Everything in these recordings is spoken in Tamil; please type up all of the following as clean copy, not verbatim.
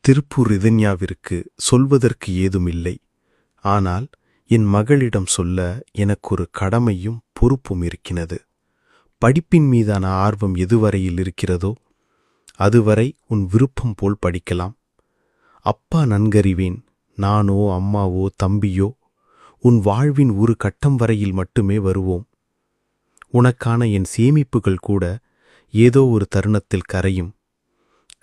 திருப்பூர் ரிதன்யாவிற்கு சொல்வதற்கு ஏதுமில்லை. ஆனால் என் மகளிடம் சொல்ல எனக்கொரு கடமையும் பொறுப்பும் இருக்கிறது. படிப்பின் மீதான ஆர்வம் எதுவரையில் இருக்கிறதோ அதுவரை உன் விருப்பம் போல் படிக்கலாம். அப்பா நன்கறிவேன், நானோ அம்மாவோ தம்பியோ உன் வாழ்வின் ஒரு கட்டம் வரையில் மட்டுமே வருவோம். உனக்கான என் சேமிப்புகள் கூட ஏதோ ஒரு தருணத்தில் கரையும்.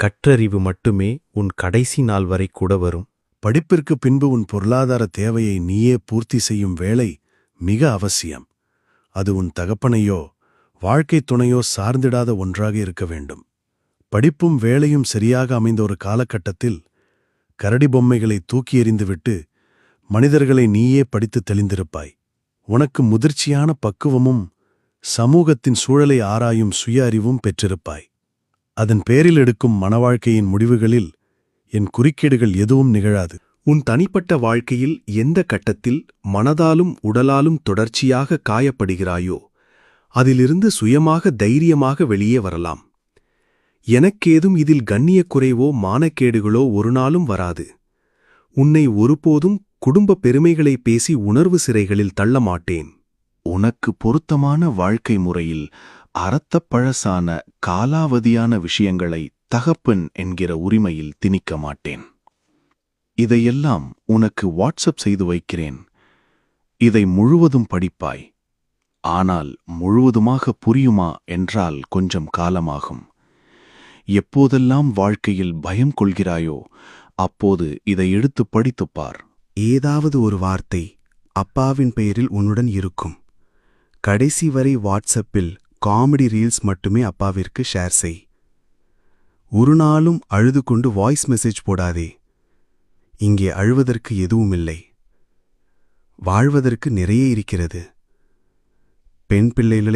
கற்றறிவு மட்டுமே உன் கடைசி நாள் வரை கூட வரும். படிப்பிற்கு பின்பு உன் பொருளாதார தேவையை நீயே பூர்த்தி செய்யும் வேளை மிக அவசியம். அது உன் தகப்பனையோ வாழ்க்கைத் துணையோ சார்ந்திடாத ஒன்றாக இருக்க வேண்டும். படிப்பும் வேலையும் சரியாக அமைந்த ஒரு காலகட்டத்தில் கரடி பொம்மைகளை தூக்கி எறிந்துவிட்டு மனிதர்களை நீயே படித்து தெளிந்திருப்பாய். உனக்கு முதிர்ச்சியான பக்குவமும் சமூகத்தின் சூழலை ஆராயும் சுய அறிவும் பெற்றிருப்பாய். அதன் பேரில் எடுக்கும் மனவாழ்க்கையின் முடிவுகளில் என் குறுக்கீடுகள் எதுவும் நிகழாது. உன் தனிப்பட்ட வாழ்க்கையில் எந்த கட்டத்தில் மனதாலும் உடலாலும் தொடர்ச்சியாக காயப்படுகிறாயோ அதிலிருந்து சுயமாக தைரியமாக வெளியே வரலாம். எனக்கேதும் இதில் கண்ணியக் குறைவோ மானக்கேடுகளோ ஒரு நாளும் வராது. உன்னை ஒருபோதும் குடும்ப பெருமைகளை பேசி உணர்வு சிறைகளில் தள்ள மாட்டேன். உனக்கு பொருத்தமான வாழ்க்கை முறையில் அறத்தப்பழசான காலாவதியான விஷயங்களை தகப்பன் என்கிற உரிமையில் திணிக்க மாட்டேன். இதையெல்லாம் உனக்கு வாட்ஸ்அப் செய்து வைக்கிறேன். இதை முழுவதும் படிப்பாய். ஆனால் முழுவதுமாக புரியுமா என்றால் கொஞ்சம் காலமாகும். எப்போதெல்லாம் வாழ்க்கையில் பயம் கொள்கிறாயோ அப்போது இதை எடுத்து படித்துப்பார். ஏதாவது ஒரு வார்த்தை அப்பாவின் பெயரில் உன்னுடன் இருக்கும். கடைசி வரை வாட்ஸ்அப்பில் காமெடி ரீல்ஸ் மட்டுமே அப்பாவிற்கு ஷேர் செய். ஒரு நாளும் அழுது கொண்டு வாய்ஸ் மெசேஜ் போடாதே. இங்கே அழுவதற்கு எதுவுமில்லை. வாழ்வதற்கு நிறைய இருக்கிறது. பெண் பிள்ளைகளை